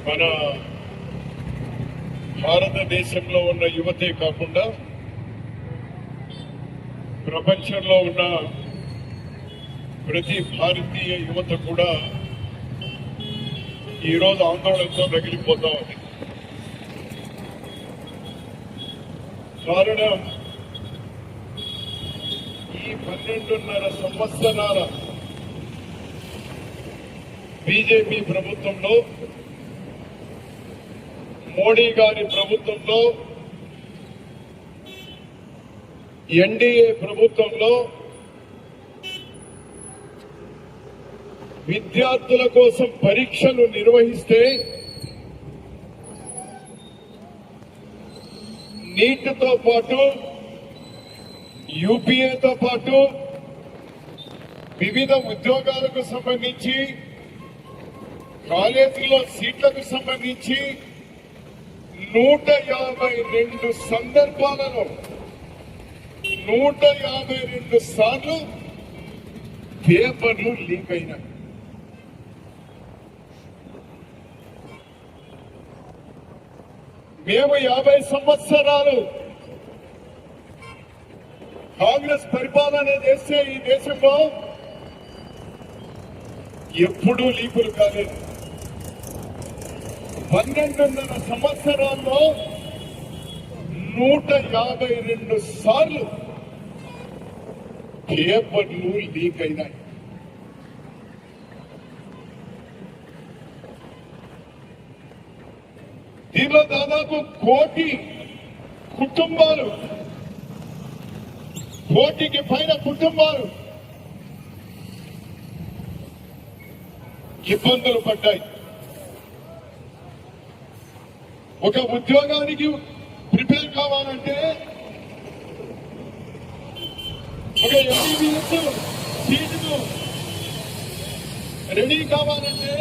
మన భారతదేశంలో ఉన్న యువతే కాకుండా ప్రపంచంలో ఉన్న ప్రతి భారతీయ యువత కూడా ఈరోజు ఆందోళనతో రగిలిపోతా ఉంది. కారణం ఈ 12.5 సంవత్సరాల బీజేపీ ప్రభుత్వంలో, మోడీ గారి ప్రభుత్వంలో, ఎన్డీఏ ప్రభుత్వంలో విద్యార్థుల కోసం పరీక్షలు నిర్వహిస్తే నీట్తో పాటు యూపీఏతో పాటు వివిధ ఉద్యోగాలకు సంబంధించి, కాలేజీలో సీట్లకు సంబంధించి 152 సందర్భాలలో 152 సార్లు పేపర్లు లీక్ అయినాయి. మేము 50 సంవత్సరాలు కాంగ్రెస్ పరిపాలన చేస్తే ఈ దేశంలో ఎప్పుడూ లీకులు కాలేదు. 12.5 సంవత్సరాల్లో 152 సార్లు పేపర్లు లీక్ అయినాయి. దీనిలో దాదాపు 1 కోటి కుటుంబాలు, 1 కోటికి పైన కుటుంబాలు ఇబ్బందులు పడ్డాయి. ఒక ఉద్యోగానికి ప్రిపేర్ కావాలంటే, ఒక ఎంబీబీఎస్ సీటుకు రెడీ కావాలంటే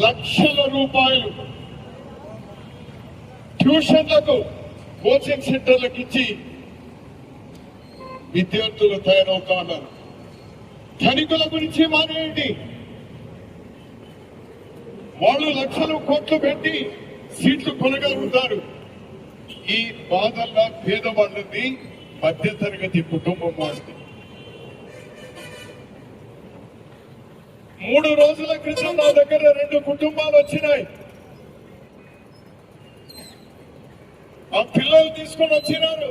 లక్షల రూపాయలు ట్యూషన్లకు, కోచింగ్ సెంటర్లకు ఇచ్చి విద్యార్థులు తయారవుతా ఉన్నారు. ధనికుల గురించి మానేయండి, వాళ్ళు లక్షలు కోట్లు పెట్టి సీట్లు కొనగలుగుతారు. ఈ బాధల్లో పేదవాళ్ళది, మధ్యతరగతి కుటుంబం వాళ్ళది. 3 రోజుల క్రితం నా దగ్గర 2 కుటుంబాలు వచ్చినాయి. ఆ పిల్లలు తీసుకొని వచ్చినారు.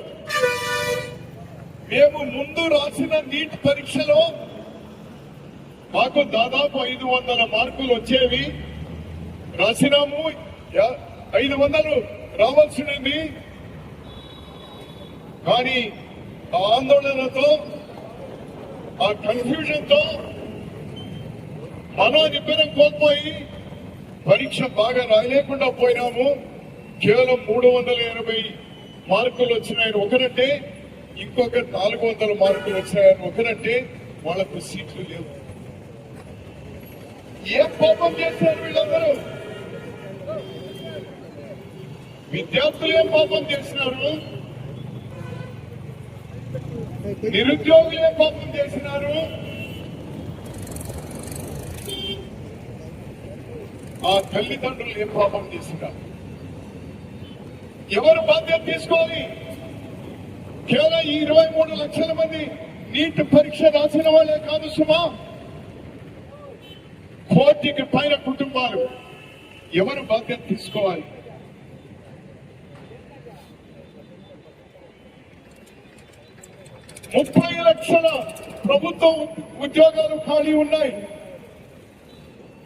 మేము ముందు రాసిన నీట్ పరీక్షలో మాకు దాదాపు 500 మార్కులు వచ్చేవి. రాసినాము, 500 రావాల్సినవి. కానీ ఆ ఆందోళనతో, ఆ కన్ఫ్యూజన్ తో మనోనిబ్బరం కోల్పోయి పరీక్ష బాగా రాయలేకుండా పోయినాము. కేవలం 380 మార్కులు వచ్చినాయని ఒకరంటే, ఇంకొక 400 మార్కులు వచ్చినాయని ఒకరంటే వాళ్లకు సీట్లు లేవు. ఏం పాపం చేశారు వీళ్ళందరూ? విద్యార్థులు ఏం పాపం చేసినారు? నిరుద్యోగులు ఏం పాపం చేసినారు? ఆ తల్లిదండ్రులు ఏం పాపం చేసినారు? ఎవరు బాధ్యత తీసుకోవాలి? కేవలం ఈ 23 లక్షల మంది నీట్ పరీక్ష రాసిన వాళ్ళే కాదు సుమా, 1 కోటికి పైన కుటుంబాలు. ఎవరు బాధ్యత తీసుకోవాలి? ముప్పై లక్షల ప్రభుత్వ ఉద్యోగాలు ఖాళీ ఉన్నాయి.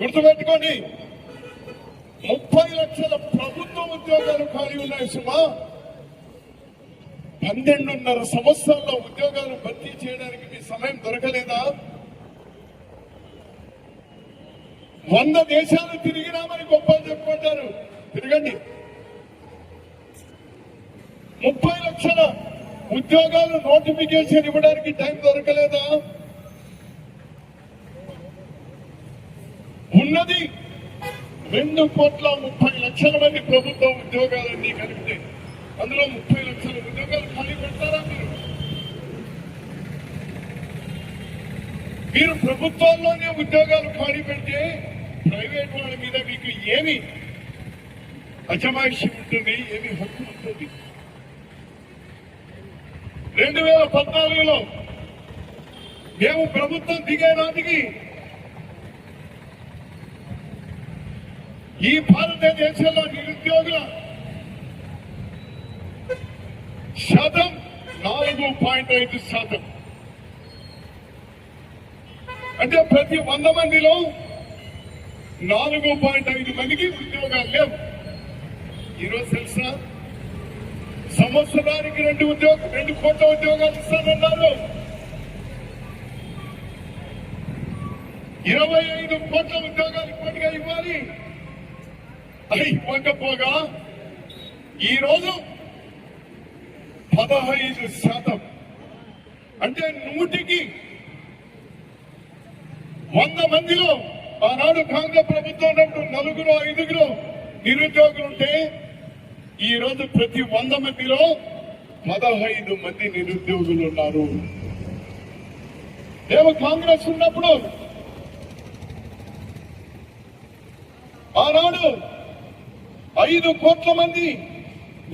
గుర్తుపెట్టుకోండి, 30 లక్షల ప్రభుత్వ ఉద్యోగాలు ఖాళీ ఉన్నాయి సుమా. 12.5 సంవత్సరాల్లో ఉద్యోగాలు భర్తీ చేయడానికి మీ సమయం దొరకలేదా? 100 దేశాలు తిరిగినామని గొప్పలు చెప్పుకుంటారు, తిరగండి. 30 లక్షల ఉద్యోగాలు నోటిఫికేషన్ ఇవ్వడానికి టైం దొరకలేదా? ఉన్నది 2,30,00,000 మంది ప్రభుత్వ ఉద్యోగాలన్నీ కలిపితే అందులో 30 లక్షల ఉద్యోగాలు ఖాళీ పెడతారా మీరు? మీరు ప్రభుత్వాల్లోనే ఉద్యోగాలు ఖాళీ పెడితే ప్రైవేట్ వాళ్ళ మీద మీకు ఏమి అజమాయిషి ఉంటుంది, ఏమి హక్కు ఉంటుంది? 2014లో మేము ప్రభుత్వం దిగే నాటికి ఈ భారతదేశంలో నిరుద్యోగుల శాతం 4.5%. అంటే ప్రతి 100 మందిలో 4.5 మందికి ఉద్యోగాలు లేవు. ఈరోజు తెలుసా, సంవత్సరానికి 2 కోట్ల ఉద్యోగాలు ఇస్తానన్నారు. 25 కోట్ల ఉద్యోగాలు ఇప్పటికే ఇవ్వాలి. అది ఇవ్వకపోగా ఈరోజు 15%, అంటే 100కి 100 మందిలో ఆనాడు కాంగ్రెస్ ప్రభుత్వం ఉన్నప్పుడు 4-5 నిరుద్యోగులుంటే ఈ రోజు ప్రతి 100 మందిలో 15 మంది నిరుద్యోగులు ఉన్నారు. మేము కాంగ్రెస్ ఉన్నప్పుడు ఆనాడు 5 కోట్ల మంది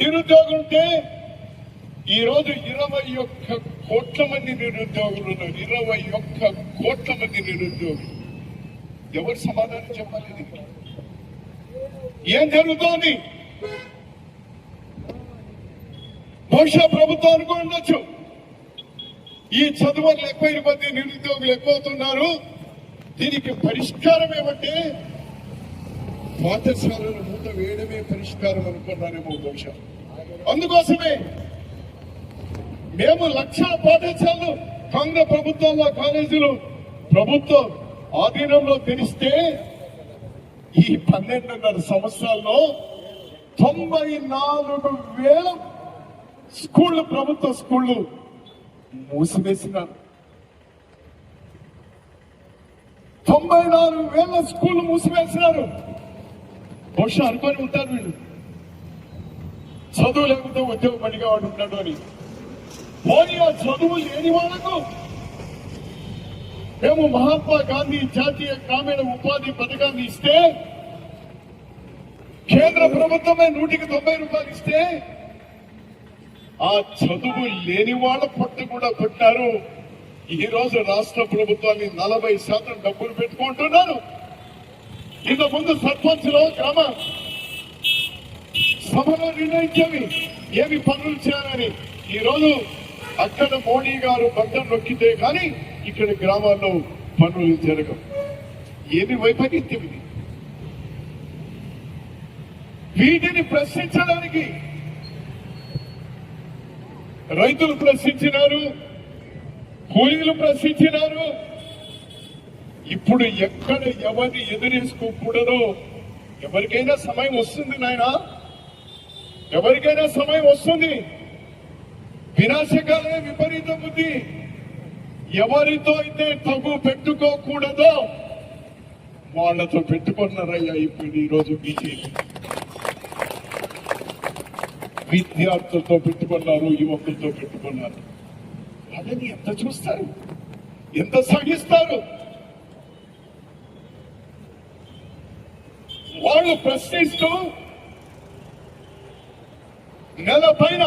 నిరుద్యోగులుంటే ఈ రోజు 21 కోట్ల మంది నిరుద్యోగులు ఉన్నారు. 21 కోట్ల మంది నిరుద్యోగులు. ఎవరు సమాధానం చెప్పాలి? ఏం జరుగుతోంది? బహుశా ప్రభుత్వం అనుకోవచ్చు, ఈ చదువులు ఎక్కువైన మంది నిరుద్యోగులు ఎక్కువవుతున్నారు, దీనికి పరిష్కారం ఏమంటే పాఠశాలలు మూత వేయడమే పరిష్కారం అనుకున్నారేమో బహుశా. అందుకోసమే మేము లక్షల పాఠశాలలు కాంగ్రెస్ ప్రభుత్వంలో కాలేజీలు ప్రభుత్వం ఆధీనంలో తెరిస్తే ఈ 12.5 సంవత్సరాల్లో 94,000 స్కూళ్లు, ప్రభుత్వ స్కూళ్లు మూసివేసినారు. 94,000 స్కూళ్లు మూసివేసినారు. బహుశా అనుకొని ఉంటారు వీళ్ళు, చదువు లేకపోతే ఉద్యోగం పనిగా వాడు ఉన్నాడు అని. పోనీ ఆ చదువు లేని వాళ్లకు మేము మహాత్మా గాంధీ జాతీయ గ్రామీణ ఉపాధి పథకాన్ని ఇస్తే, కేంద్ర ప్రభుత్వమే 190 రూపాయలు ఇస్తే, ఆ చదువు లేని వాళ్ళ పట్టు కూడా కొట్టారు. ఈ రోజు రాష్ట్ర ప్రభుత్వాన్ని 40% డబ్బులు పెట్టుకుంటున్నారు. ఇంత ముందు సర్పంచ్ లో గ్రామ సభలో నిర్ణయించేవి ఏమి పనులు చేయాలని. ఈ రోజు అక్కడ మోడీ గారు బట్టలు నొక్కితే కానీ ఇక్కడ గ్రామాల్లో పనులు జరగవు. ఏమి వైపరీత్యం ఇది? వీటిని ప్రశ్నించడానికి రైతులు ప్రశ్నించినారు, కూలీలు ప్రశ్నించినారు. ఇప్పుడు ఎక్కడ ఎవరిని ఎదురేసుకోకూడదో, ఎవరికైనా సమయం వస్తుంది నాయన, ఎవరికైనా సమయం వస్తుంది. వినాశకాలే విపరీత బుద్ధి. ఎవరితో అయితే తగు పెట్టుకోకూడదో వాళ్ళతో పెట్టుకున్నారయ్యా ఇప్పుడు ఈరోజు బీజేపీ. విద్యార్థులతో పెట్టుకున్నారు, యువకులతో పెట్టుకున్నారు. వాళ్ళని ఎంత చూస్తారు, ఎంత సహిస్తారు? వాళ్ళు ప్రశ్నిస్తూ నెల పైన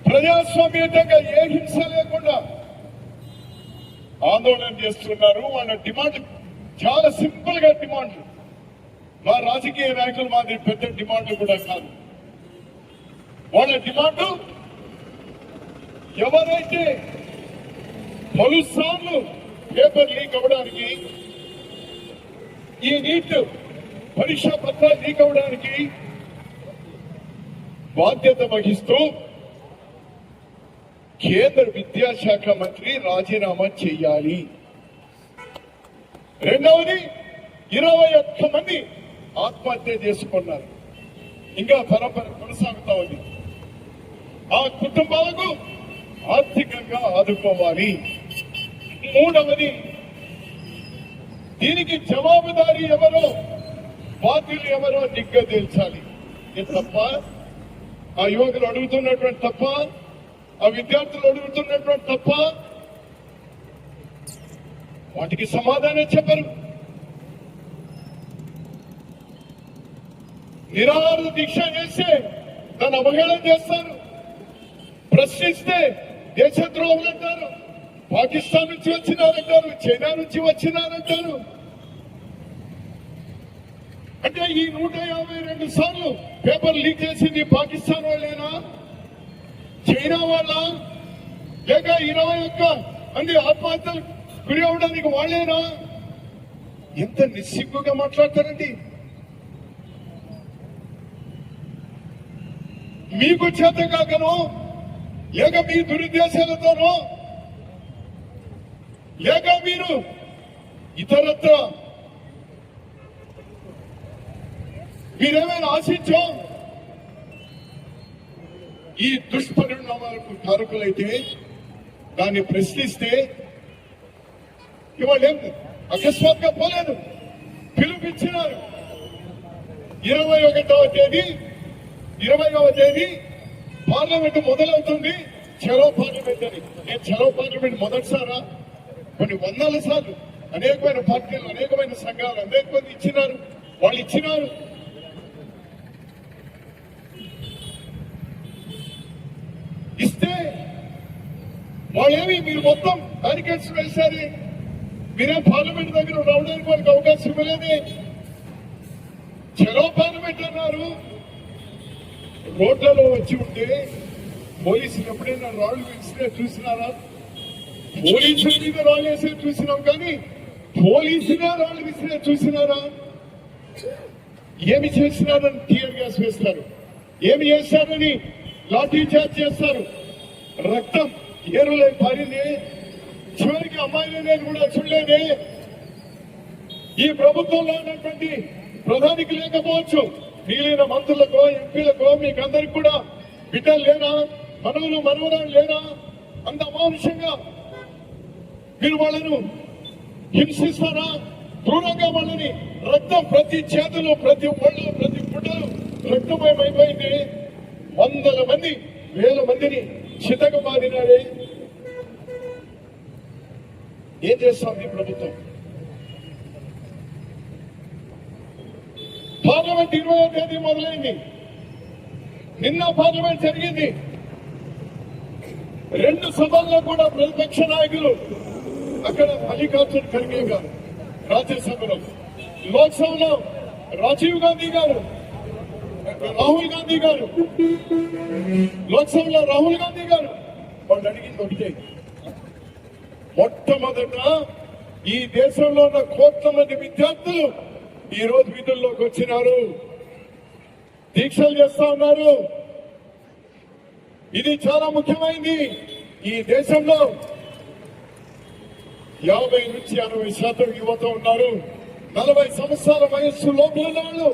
ప్రజాస్వామ్యంగా ఏ హింస లేకుండా ఆందోళన చేస్తున్నారు. వాళ్ళ డిమాండ్ చాలా సింపుల్ గా డిమాండ్. మా రాజకీయ నాయకులు మాది పెద్ద డిమాండ్ కూడా కాదు. వాళ్ళ డిమాండ్ ఎవరైతే పలుసార్లు పేపర్ లీక్ అవ్వడానికి, ఈ నీట్ పరీక్షా పత్రాలు లీక్ అవ్వడానికి బాధ్యత వహిస్తూ కేంద్ర విద్యాశాఖ మంత్రి రాజీనామా చేయాలి. రెండవది 21 మంది ఆత్మహత్య చేసుకున్నారు. ఇంకా పరంపర కొనసాగుతా ఉంది. ఆ కుటుంబాలకు ఆర్థికంగా ఆదుకోవాలి. మూడవది, దీనికి జవాబుదారీ ఎవరో, బాధ్యులు ఎవరో నిగ్గదీల్చాలి. ఇది తప్ప, ఆ యువకులు అడుగుతున్నటువంటి తప్ప, ఆ విద్యార్థులు అడుగుతున్నటువంటి తప్ప, వాటికి సమాధానం చెప్పరు. నిరాహార దీక్ష చేస్తే దాన్ని అవహేళన చేస్తారు, ప్రశ్నిస్తే దేశద్రోహులు అంటారు, పాకిస్తాన్ నుంచి వచ్చినారంటారు, చైనా నుంచి వచ్చినారంటారు. అంటే ఈ 152 సార్లు పేపర్ లీక్ చేసింది పాకిస్తాన్ వాళ్ళేనా, చైనా వాళ్ళ, లేక 21 మంది ఆత్మహత్యలు గురి అవడానికి వాళ్ళేనా? ఎంత నిస్సిగ్గుగా మాట్లాడతారండి. మీకు చేత కాకనో, లేక మీ దురుద్దేశాలతోనో, లేక మీరు ఇతరత్ర మీరేమైనా ఆశించో ఈ దుష్పరిణామాలకు కారకులైతే దాన్ని ప్రశ్నిస్తే ఇవాళ ఏం అకస్మాత్గా పోలేదు, పిలుపిచ్చినారు. 21వ తేదీ పార్లమెంట్ మొదలవుతుంది, చలో పార్లమెంట్ అని. నేను చలో పార్లమెంట్ మొదటిసారా, కొన్ని వందల సార్లు అనేకమైన పార్టీలు, అనేకమైన సంఘాలు, అనేక మంది ఇచ్చినారు, వాళ్ళు ఇచ్చినారు. ఇస్తే వాళ్ళేమి మీరు మొత్తం బ్యారికేడ్స్ వేశారు, మీరే పార్లమెంట్ దగ్గర రావడానికి వాళ్ళకి అవకాశం ఇవ్వలేదే. చలో పార్లమెంట్ అన్నారు. రోడ్లలో వచ్చి ఉంటే పోలీసులు ఎప్పుడైనా రాళ్లు వేసినా చూసినారా? పోలీసుల మీద రాళ్ళు వేసే చూసినాం, కానీ పోలీసుగా రాళ్ళు వేసినా చూసినారా? ఏమి చేసినారని టీయర్ గ్యాస్ వేస్తారు, ఏమి చేస్తారని లాఠీ చార్జ్ చేస్తారు, రక్తం ఏరులై పారింది. చివరికి అమ్మాయిలనే కూడా చూడలేదే. ఈ ప్రభుత్వంలో ఉన్నటువంటి ప్రధానికి లేకపోవచ్చు, మిగిలిన మంత్రులకో ఎంపీలకో మీకందరికి కూడా బిడ్డలు లేరా, మనవులు మనవరాలు లేరా? అంత అమానుషంగా మీరు వాళ్ళను హింసిస్తారా? క్రూరంగా వాళ్ళని రక్తం ప్రతి చేతులు, ప్రతి ఒళ్ళు, ప్రతి పుట్టలు రక్తమయమైపోయింది. వందల మంది, వేల మందిని చితకబాదినారే. ఏం చేస్తోంది ప్రభుత్వం? పార్లమెంట్ 20వ తేదీ మొదలైంది, నిన్న పార్లమెంట్ జరిగింది. 2 సభల్లో కూడా ప్రతిపక్ష నాయకులు అక్కడ మల్లికార్జున్ ఖర్గే గారు రాజ్యసభలో, లోక్సభలో రాజీవ్ గాంధీ గారు, రాహుల్ గాంధీ గారు, లోక్సభలో రాహుల్ గాంధీ గారు వాళ్ళు అడిగింది ఒకటే. మొట్టమొదట ఈ దేశంలో ఉన్న కోట్ల మంది విద్యార్థులు ఈ రోజు విధుల్లోకి వచ్చినారు, దీక్షలు చేస్తా ఉన్నారు. ఇది చాలా ముఖ్యమైనది. ఈ దేశంలో 50 నుంచి 60% యువత ఉన్నారు. 40 సంవత్సరాల వయస్సు లోపల ఉన్న వాళ్ళు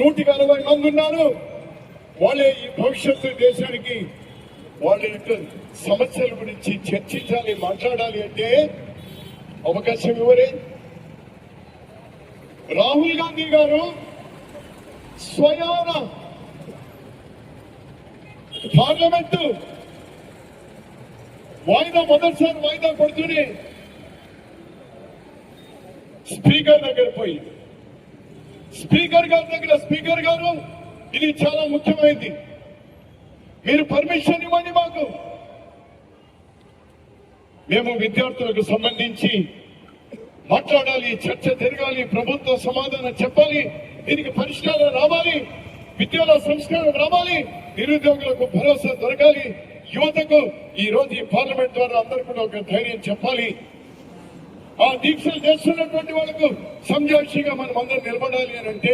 160 మంది ఉన్నారు. వాళ్ళే ఈ భవిష్యత్తు దేశానికి వాళ్ళ యొక్క సమస్యల గురించి చర్చించాలి, మాట్లాడాలి అంటే అవకాశం ఇవ్వరే. రాహుల్ గాంధీ గారు స్వయాన పార్లమెంటు మొదటిసారి వాయిదా పడుతూనే స్పీకర్ దగ్గర పోయి, స్పీకర్ గారి దగ్గర, స్పీకర్ గారు ఇది చాలా ముఖ్యమైనది, మీరు పర్మిషన్ ఇవ్వండి మాకు, మేము విద్యార్థులకు సంబంధించి మాట్లాడాలి, చర్చ జరగాలి, ప్రభుత్వ సమాధానం చెప్పాలి, దీనికి పరిష్కారం రావాలి, విద్యలో సంస్కారం రావాలి, నిరుద్యోగులకు భరోసా దొరకాలి, యువతకు ఈ రోజు ఈ పార్లమెంట్ ద్వారా అందరూ కూడా ఒక ధైర్యం చెప్పాలి. ఆ దీక్షలు చేస్తున్నటువంటి వాళ్ళకు సంజాయిషిగా మనం అందరం నిలబడాలి అని అంటే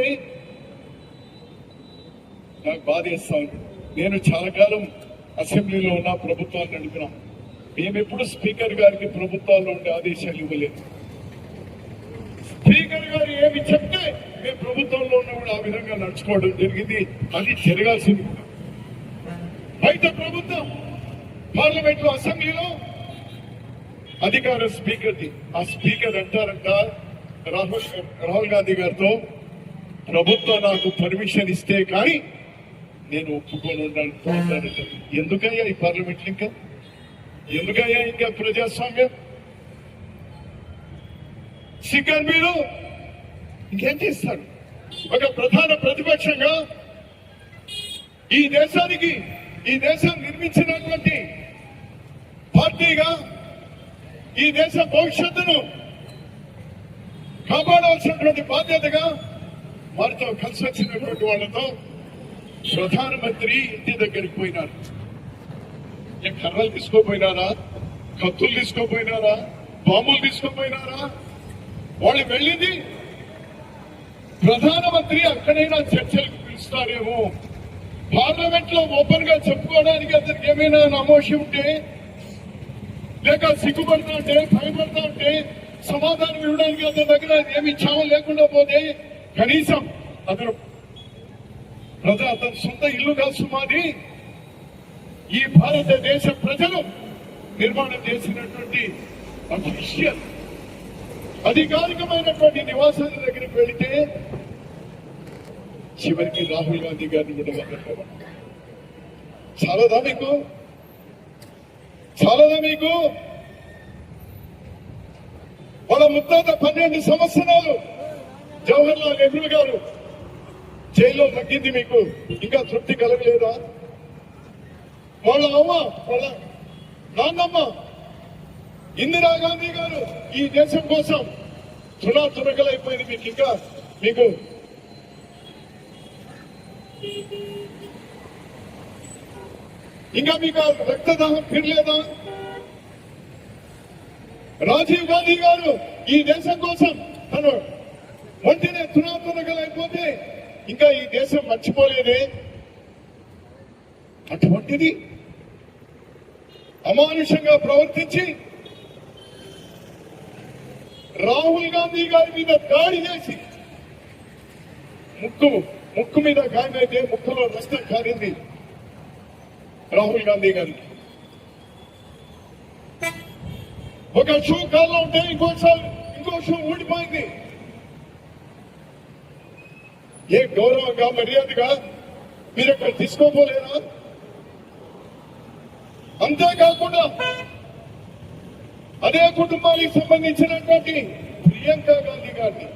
నాకు బాధేస్తా ఉంది. నేను చాలా కాలం అసెంబ్లీలో ఉన్న ప్రభుత్వాన్ని నడిపినాం. మేమెప్పుడు స్పీకర్ గారికి ప్రభుత్వాల్లో ఉండే ఆదేశాలు ఇవ్వలేదు. స్పీకర్ గారు ఏమి చెప్తే మేము ప్రభుత్వంలో ఉన్న కూడా ఆ విధంగా నడుచుకోవడం జరిగింది. అది జరగాల్సింది. బయట ప్రభుత్వం పార్లమెంట్ లో, అసెంబ్లీలో అధికారం స్పీకర్ది. ఆ స్పీకర్ అంటారంట రాహుల్ గాంధీ గారితో, ప్రభుత్వం నాకు పర్మిషన్ ఇస్తే కానీ నేను ఒప్పుకొని ఉంటాను. ఎందుకయ్యా ఈ పార్లమెంట్, ఇంకా ఎందుకయ్యా ఇంకా ప్రజాస్వామ్యం? స్పీకర్ మీరు ఇంకేం చేస్తారు? ఒక ప్రధాన ప్రతిపక్షంగా ఈ దేశానికి ఈ దేశం నిర్మించినటువంటి పార్టీగా ఈ దేశ భవిష్యత్తును కాపాడాల్సినటువంటి బాధ్యతగా వారితో కలిసి వచ్చినటువంటి వాళ్ళతో ప్రధానమంత్రి ఇంటి దగ్గరికి పోయినారు. కర్రలు తీసుకోపోయినారా, కత్తులు తీసుకోపోయినారా, బాంబులు తీసుకోపోయినారా? వాళ్ళు వెళ్ళింది ప్రధానమంత్రి అక్కడైనా చర్చలకు పిలుస్తారేమో, పార్లమెంట్ లో ఓపెన్ గా చెప్పుకోవడానికి అతనికి ఏమైనా నమోషి ఉంటే, లేక సిగ్గుపడతా ఉంటే, భయపడతా ఉంటే సమాధానం ఇవ్వడానికి అతని దగ్గర ఏమి చావం లేకుండా పోతే కనీసం అతను అతని సొంత ఇల్లు కాదు మాది, ఈ భారతదేశ ప్రజలు నిర్మాణం చేసినటువంటి అఫీషియల్ అధికారికమైనటువంటి నివాసాల దగ్గరికి వెళితే చివరికి రాహుల్ గాంధీ గారిని కూడా వదలరు. చాలదా మీకు? వాళ్ళ ముత్తాత 12 సంవత్సరాలు జవహర్ లాల్ నెహ్రూ గారు జైల్లో తగ్గింది, మీకు ఇంకా తృప్తి కలగలేదా? వాళ్ళ అమ్మ, వాళ్ళ నాన్నమ్మ ఇందిరాగాంధీ గారు ఈ దేశం కోసం తునకలైపోయింది, మీకు ఇంకా మీకు రక్తదాహం తీరలేదా? రాజీవ్ గాంధీ గారు ఈ దేశం కోసం తను ఒంటినే తునకలైపోతే ఇంకా ఈ దేశం మర్చిపోలేదే. అటువంటిది అమానుషంగా ప్రవర్తించి రాహుల్ గాంధీ గారి మీద దాడి చేసి ముక్కు మీద గాయమైతే ముక్కులో రక్తం కారింది రాహుల్ గాంధీ గారికి. ఒక షూ కాల్లో ఉంటే ఇంకో షూ ఊడిపోయింది. ఏ గౌరవంగా మర్యాదగా మీరు అక్కడ తీసుకోపోలేరా? అంతేకాకుండా అదే కుటుంబానికి సంబంధించినటువంటి ప్రియాంక గాంధీ గారిని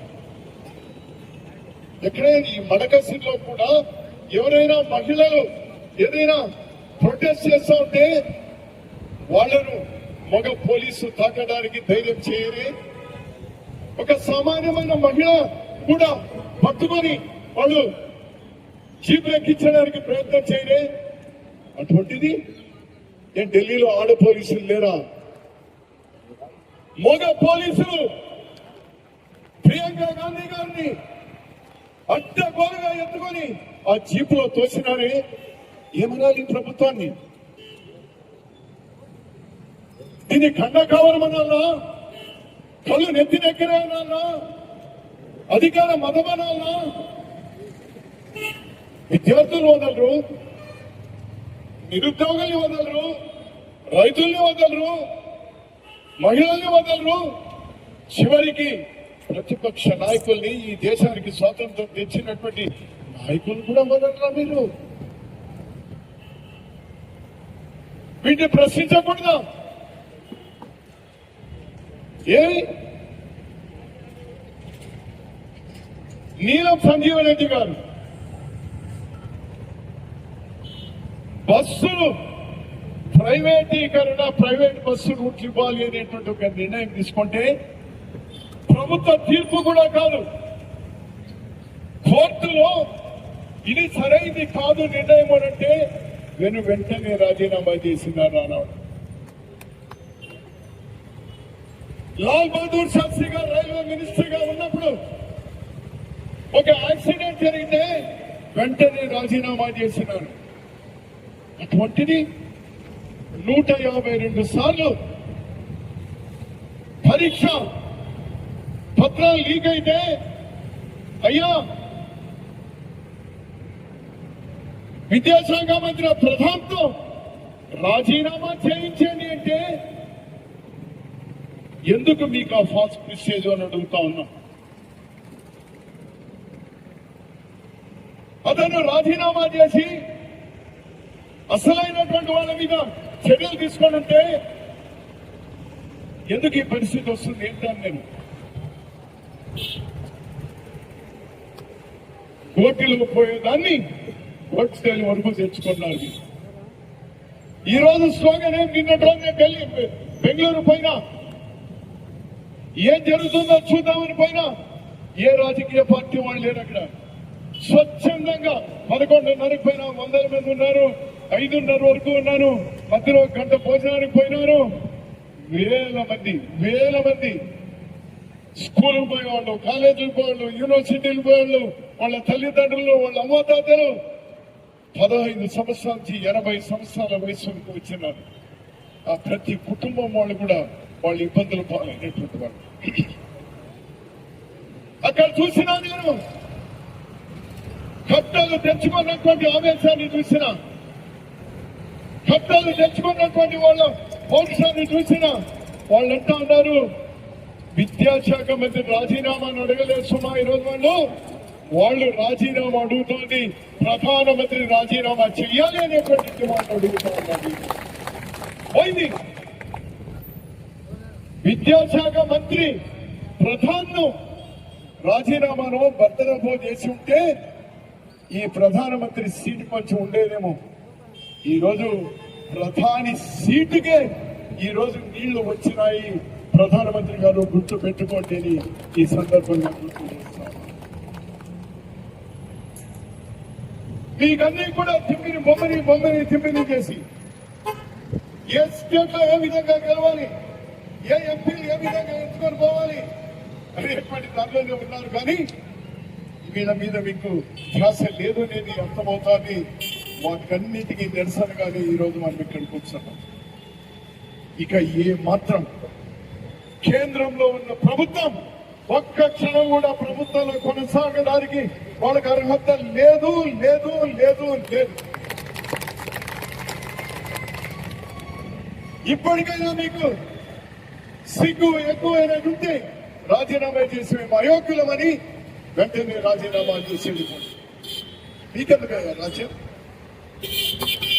ఎక్కడైనా ఈ మడకసిలో కూడా ఎవరైనా మహిళలు ఏదైనా ప్రొటెస్ట్ చేస్తా ఉంటే వాళ్లను మగ పోలీసు తాకడానికి ధైర్యం చేయరే. ఒక సామాన్యమైన మహిళ కూడా పట్టుకొని వాళ్ళు జీప్ ఎక్కించడానికి ప్రయత్నం చేయరే. అటువంటిది ఢిల్లీలో ఆడ పోలీసులు లేరా? మగ పోలీసులు ప్రియాంక గాంధీ గారిని అడ్డగోలుగా ఎత్తుకొని ఆ జీపులో తోసినారే. ఏమనాలి ప్రభుత్వాన్ని? దీన్ని ఖండకావరమనాలా? కళ్ళు నెత్తినెక్కరేనాలా? అధికార మతమనాలా? విద్యార్థులు వదలరు, నిరుద్యోగుల్ని వదలరు, రైతుల్ని వదలరు, మహిళల్ని వదలరు, చివరికి ప్రతిపక్ష నాయకుల్ని, ఈ దేశానికి స్వాతంత్రం తెచ్చినటువంటి నాయకులు కూడా వదలరా మీరు? వీటిని ప్రశ్నించకూడదా? నీలం సంజీవన్ రెడ్డి గారు బస్సులు ప్రైవేటీకరణ, ప్రైవేట్ బస్సు రూట్లు ఇవ్వాలి అనేటువంటి ఒక నిర్ణయం తీసుకుంటే ప్రభుత్వ తీర్పు కూడా కాదు, కోర్టులో ఇది సరైనది కాదు నిర్ణయం అంటే వెంటనే రాజీనామా చేసినారు అన్నాడు. లాల్ బహదూర్ శాస్త్రి గారు రైల్వే మినిస్టర్ గా ఉన్నప్పుడు ఒక యాక్సిడెంట్ జరిగితే వెంటనే రాజీనామా చేసినారు. అటువంటిది 152 సార్లు పరీక్ష పత్రాలు లీక్ అయితే అయ్యా విద్యాశాఖ మంత్రి ప్రధాన్తో రాజీనామా చేయించండి అంటే ఎందుకు మీకు ఆ ఫాల్స్ ప్రిస్టేజ్ అని అడుగుతా ఉన్నాం. అతను రాజీనామా చేసి అసలైనటువంటి వాళ్ళ మీద చర్యలు తీసుకోనంటే ఎందుకు ఈ పరిస్థితి వస్తుంది ఏంటని నేను కోర్టులకు పోయేదాన్ని కోట్ల వరకు తెచ్చుకున్నారు. ఈ రోజు స్లోగన్ నిన్నటి రోజు బెంగళూరు పైన ఏం జరుగుతుందో చూద్దామని పైన ఏ రాజకీయ పార్టీ వాళ్ళు లేరు. అక్కడ స్వచ్ఛందంగా 11:30 పైన 100 మంది ఉన్నారు, 5:30 వరకు ఉన్నారు, మధ్యలో గంట భోజనానికి పోయినారు. వేల మంది స్కూల్కి పోయేవాళ్ళు, కాలేజీకి పోయేవాళ్ళు, యూనివర్సిటీలకు పోయేవాళ్ళు, వాళ్ళ తల్లిదండ్రులు, వాళ్ళ అమ్మతాతలు 15 సంవత్సరాల నుంచి 80 సంవత్సరాల వయసుకు వచ్చినారు. ఆ ప్రతి కుటుంబం వాళ్ళు కూడా వాళ్ళ ఇబ్బందులు పాలైనటువంటి వాళ్ళు. అక్కడ చూసినా నేను కట్టలు తెచ్చుకున్నటువంటి ఆవేశాన్ని చూసిన, కట్టలు తెచ్చుకున్నటువంటి వాళ్ళ పౌరుషాన్ని చూసిన వాళ్ళంతా ఉన్నారు. విద్యాశాఖ మంత్రి రాజీనామాను అడగలేదు సుమా. ఈరోజు వాళ్ళు రాజీనామా అడుగుతోంది, ప్రధానమంత్రి రాజీనామా చెయ్యాలి అనేటువంటి డిమాండ్ అడుగుతా ఉన్నది. పోయింది విద్యాశాఖ మంత్రి ప్రధాన్ను రాజీనామాను బర్తరఫ్ చేసి ఉంటే ఈ ప్రధానమంత్రి సీటు కొంచెం ఉండేదేమో. ఈరోజు ప్రధాని సీటుకే ఈరోజు నీళ్లు వచ్చినాయి. ప్రధానమంత్రి గారు గుర్తు పెట్టుకోండి ఈ సందర్భంగా గుర్తు చేస్తాను. మీకన్నీ కూడా బొమ్మని చేసి ఏ స్టేట్ లో ఏ విధంగా గెలవాలి, ఏ ఎంపీలు ఏ విధంగా ఎంచుకొని పోవాలి అనేటువంటి దానిలోనే ఉన్నారు. కానీ వీళ్ళ మీద మీకు ధ్యాస లేదు అనేది అర్థమవుతుంది. వాటికన్నిటికీ నిరసనగానే ఈరోజు మనం ఇక్కడ కూర్చున్నాం. ఇక ఏ మాత్రం కేంద్రంలో ఉన్న ప్రభుత్వం ఒక్క క్షణం కూడా ప్రభుత్వంలో కొనసాగడానికి వాళ్ళకి అర్హత లేదు. ఇప్పటికైనా మీకు సిగ్గు ఎక్కువైనట్టుంటే రాజీనామా చేసి మేము అయోగ్యులమని వెంటనే రాజీనామా చేసేది. మీకెందుకయ్యా రాజ్యం,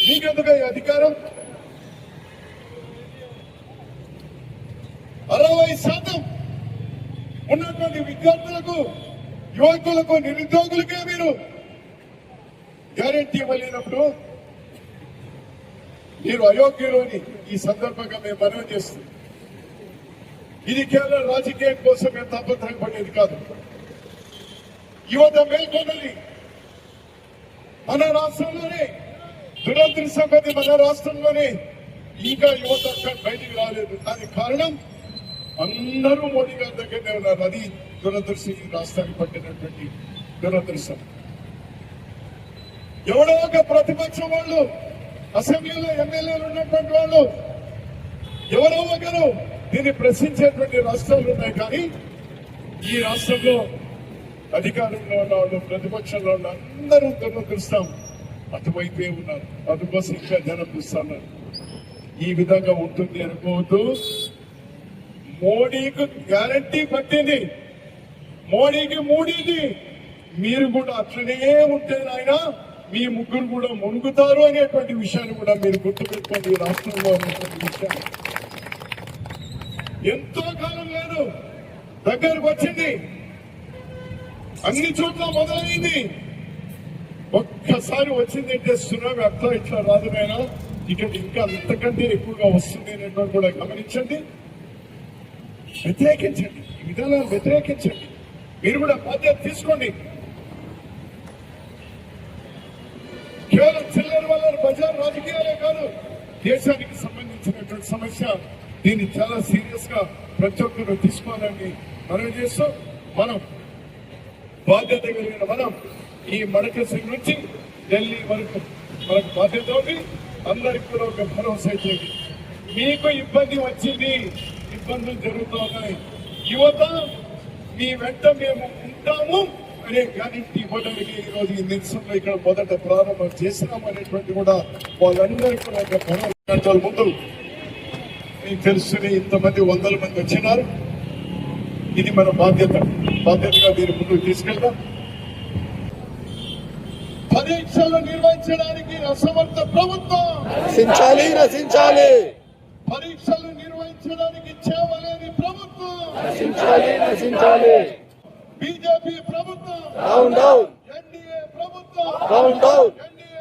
మీకెందుకయ్యా అధికారం? 60% ఉన్నటువంటి విద్యార్థులకు, యువకులకు, నిరుద్యోగులకే మీరు గ్యారెంటీ ఇవ్వలేనప్పుడు మీరు అయోగ్యులు అని ఈ సందర్భంగా మేము మనవి చేస్తున్నాం. ఇది కేవలం రాజకీయం కోసం మేము తాపత్రయపడేది కాదు. యువత మేల్కొన్నది మన రాష్ట్రంలోనే. దురదృష్టం మన రాష్ట్రంలోనే ఇంకా యువత అక్కడ బయటికి రాలేదు. దానికి కారణం అందరూ మోడీ గారి దగ్గరనే ఉన్నారు. అది దురదృష్టం, ఈ రాష్ట్రానికి పట్టినటువంటి దురదృష్టం. ఎవడో ఒక ప్రతిపక్షం వాళ్ళు, అసెంబ్లీలో ఎమ్మెల్యేలు ఉన్నటువంటి వాళ్ళు ఎవరో ఒకరు దీన్ని ప్రశ్నించేటువంటి రాష్ట్రాలు ఉన్నాయి. కానీ ఈ రాష్ట్రంలో అధికారంలో ఉన్న వాళ్ళు, ప్రతిపక్షంలో ఉన్న అందరూ దురదృష్టం అటువైపే ఉన్నారు. అందుకోసం ఇంకా జనం చూస్తున్నారు. ఈ విధంగా ఉంటుంది అనుకోవద్దు. మోడీకి గ్యారంటీ పట్టింది, మోడీకి మూడింది. మీరు కూడా అట్లనే ఉంటే నాయన మీ ముగ్గురు కూడా మునుగుతారు అనేటువంటి విషయాన్ని కూడా మీరు గుర్తుపెట్టుకోండి. ఈ రాష్ట్రంలో అనేటువంటి విషయాన్ని ఎంతో కాలం లేదు, దగ్గరకు వచ్చింది, అన్ని చోట్ల మొదలైంది. ఒక్కసారి వచ్చిందంటే సునామీ అట్లా ఇట్లా రాదు నాయన, ఇక్కడ ఇంకా అంతకంటే ఎక్కువగా వస్తుంది అనేటువంటి కూడా గమనించండి, వ్యతిరేకించండి, ఈ విధానాలు వ్యతిరేకించండి. మీరు కూడా బాధ్యత తీసుకోండి. కేవలం చిల్లర వల్ల బజార్ రాజకీయాలే కాదు, దేశానికి సంబంధించినటువంటి సమస్య. దీన్ని చాలా సీరియస్ గా ప్రతి ఒక్కరు తీసుకోవాలని మనం చేస్తూ, మనం బాధ్యత కలిగిన మనం ఈ మడకసింగ్ నుంచి ఢిల్లీ వరకు మనకు బాధ్యత ఉంది. అందరికి కూడా ఒక భరోసా ఇచ్చేది. మీకు ఇబ్బంది వచ్చింది, ఇబ్బందులు జరుగుతున్నాయి, యువత మీ వెంట మేము ఉంటాము అనే గ్యారెంటీ ఇవ్వడానికి ఈరోజు ఈ నిరసనలో ఇక్కడ మొదట ప్రారంభం చేసినాం అనేటువంటి కూడా వాళ్ళందరికీ కూడా ఒక భరోసా. ముందు మీకు తెలుసుకుని ఇంతమంది 100 మంది వచ్చినారు. ఇది మన బాధ్యతగా మీరు ముందుకు తీసుకెళ్దాం. పరీక్షలు నిర్వహించడానికి అసమర్థ ప్రభుత్వం నశించాలి. పరీక్షలు నిర్వహించడానికి చేవలేని ప్రభుత్వం నశించాలి. బీజేపీ ప్రభుత్వం, ఎన్డీఏ ప్రభుత్వం, ఎన్డీఏ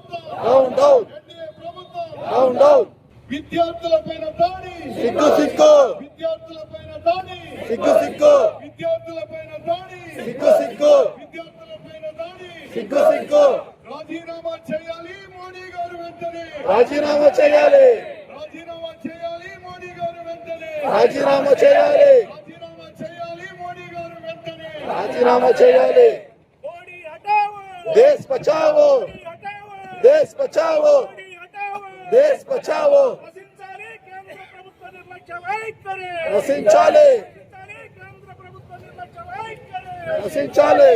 ప్రభుత్వం డౌన్ డౌన్ ఎన్డీఏ ప్రభుత్వం డౌన్ డౌన్ విద్యార్థులపైన దాడి సిగ్గు సిగ్గు విద్యార్థులపైన దాడి సిగ్గు సిగ్గు విద్యార్థులపైన దాడి సిగ్గు సిగ్గు విద్యార్థులపైన దాడి సిగ్గు సిగ్గు రాజీనామా చేయాలి మోడీ గారు వెంటనే రాజీనామా చేయాలి రాజీనామా చేయాలి మోడీ గారు వెంటనే రాజీనామా చేయాలి రాజీనామా చేయాలి మోడీ గారు వెంటనే రాజీనామా చేయాలి మోడీ హటావో దేశ్ బచావో మోడీ హటావో దేశ్ బచావో మోడీ హటావో దేశ్ బచావో నశించాలి కేంద్ర ప్రభుత్వ నిర్లక్ష్య వైఖరి నశించాలి నశించాలి కేంద్ర ప్రభుత్వ నిర్లక్ష్య వైఖరి నశించాలి